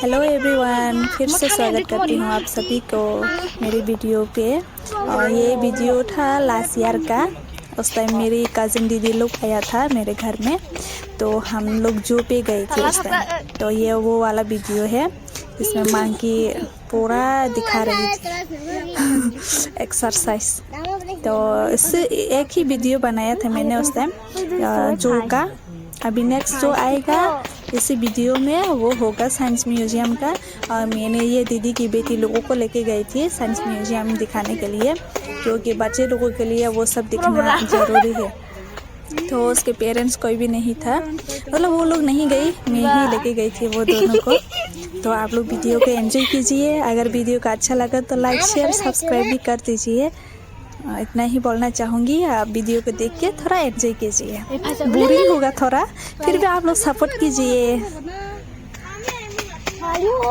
Hello everyone, फिर से स्वागत करती हूँ आप सभी को मेरी वीडियो पे। और ये वीडियो था लास्ट ईयर का। उस टाइम मेरी कज़न दीदी लोग आया था मेरे घर में, तो हम लोग जू पे गए थे उस टाइम। तो ये वो वाला वीडियो है, इसमें माँ की पूरा दिखा रही थी एक्सरसाइज। तो इससे एक ही वीडियो बनाया था मैंने उस टाइम जू का। अभी नेक्स्ट जो आएगा इसी वीडियो में वो होगा साइंस म्यूजियम का। और मैंने ये दीदी की बेटी लोगों को लेके गई थी साइंस म्यूजियम दिखाने के लिए, क्योंकि बच्चे लोगों के लिए वो सब दिखना ज़रूरी है। तो उसके पेरेंट्स कोई भी नहीं था, मतलब वो लोग नहीं गई, मैं ही लेके गई थी वो दोनों को। तो आप लोग वीडियो को एंजॉय कीजिए। अगर वीडियो का अच्छा लगा तो लाइक शेयर सब्सक्राइब भी कर दीजिए। इतना ही बोलना चाहूँगी, आप वीडियो को देख के थोड़ा एंजॉय कीजिए। बोरिंग होगा थोड़ा, फिर भी आप लोग सपोर्ट कीजिए।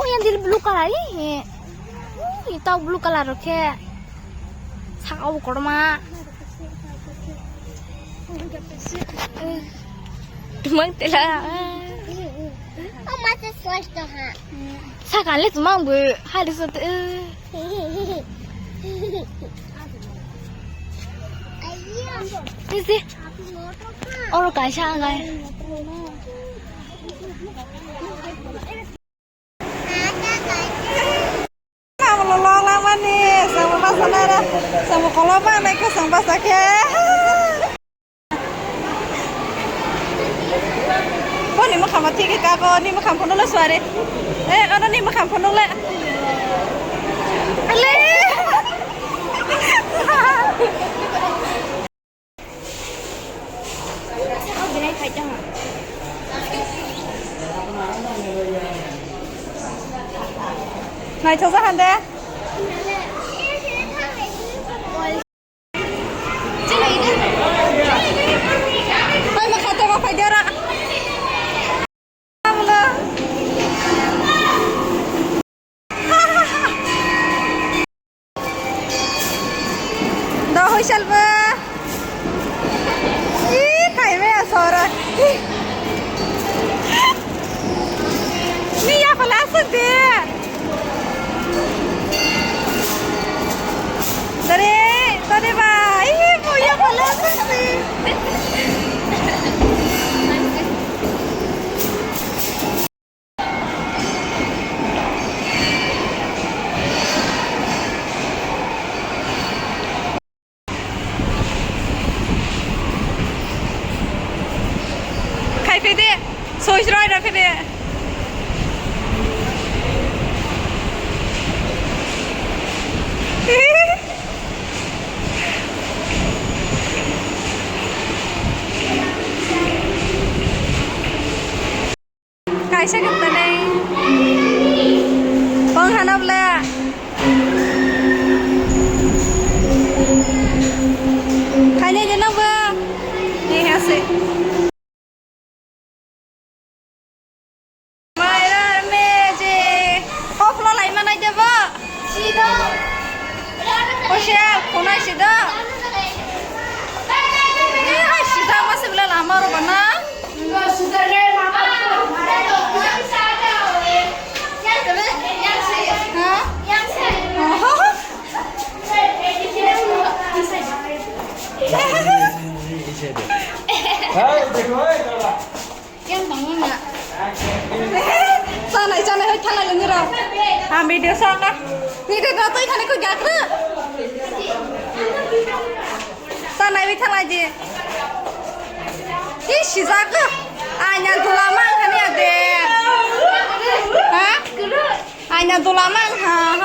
yang di blue color ini itu blue color ke sakau korma mang tela mata swasta ha sakale tumang bu harisot ini orang kaya nggak sama kalau mana ke sang pasake kok ni makan mati ke kak ni makan pun dulu suara orang ni makan pun dulu ale này cho ra hàng đây Salva, khai với sora. Ni ya pala sudi. Tare ba, mo ya pala sudi. सोच रहा है फिर कैसे करते नहीं कौन खाना बोला खाने देना वो ये ऐसे Sana hơi thằng này như rồi. Video xong đó. Như thế đó tôi thằng này có gạt nữa. Sana này với thằng này gì? Ý xí ra cơ. Nhà tôi làm ăn hả nè đè. Hả? Nhà tôi làm ăn hả?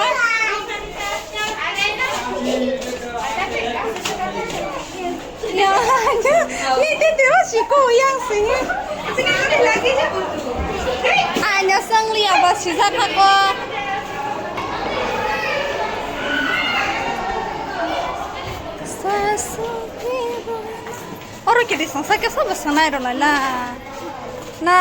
Ni dia si ko yang sing. Sekali lagi je. Anya sang liya ba si za ka ko. Oro ke disan sa ke sa ba sanai ro la. Na.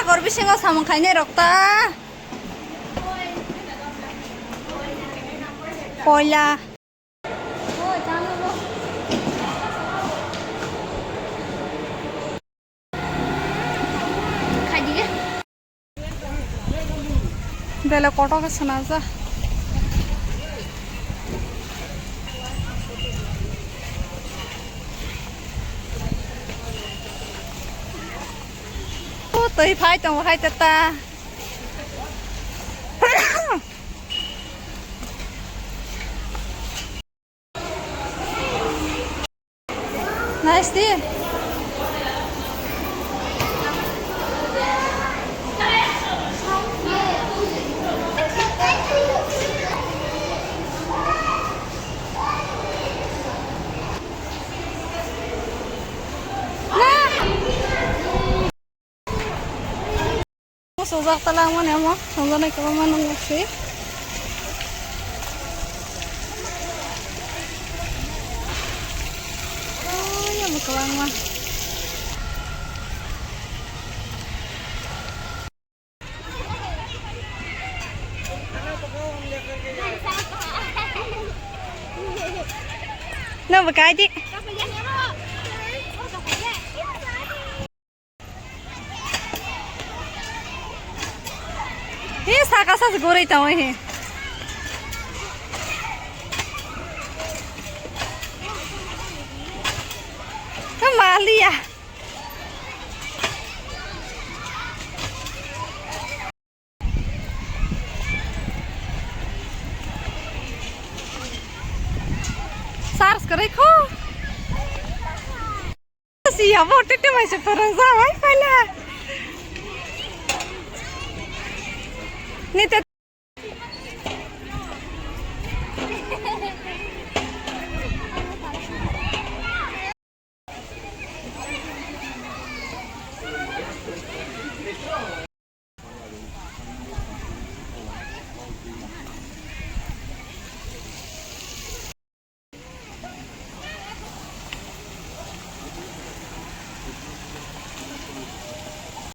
Kor bisingo samung khaine rokta कोयला बेला कटक सुना जा tôi phải trong hai ta nice dear suzak talaman ya mo sangga na ka man ng si oh ya makalang ma na bakai di ये साका सा गोरे ताऊ है हम मार लिया सार्स करे खो सिया मोटे टे वैसे पर जा भाई पहले नहीं तो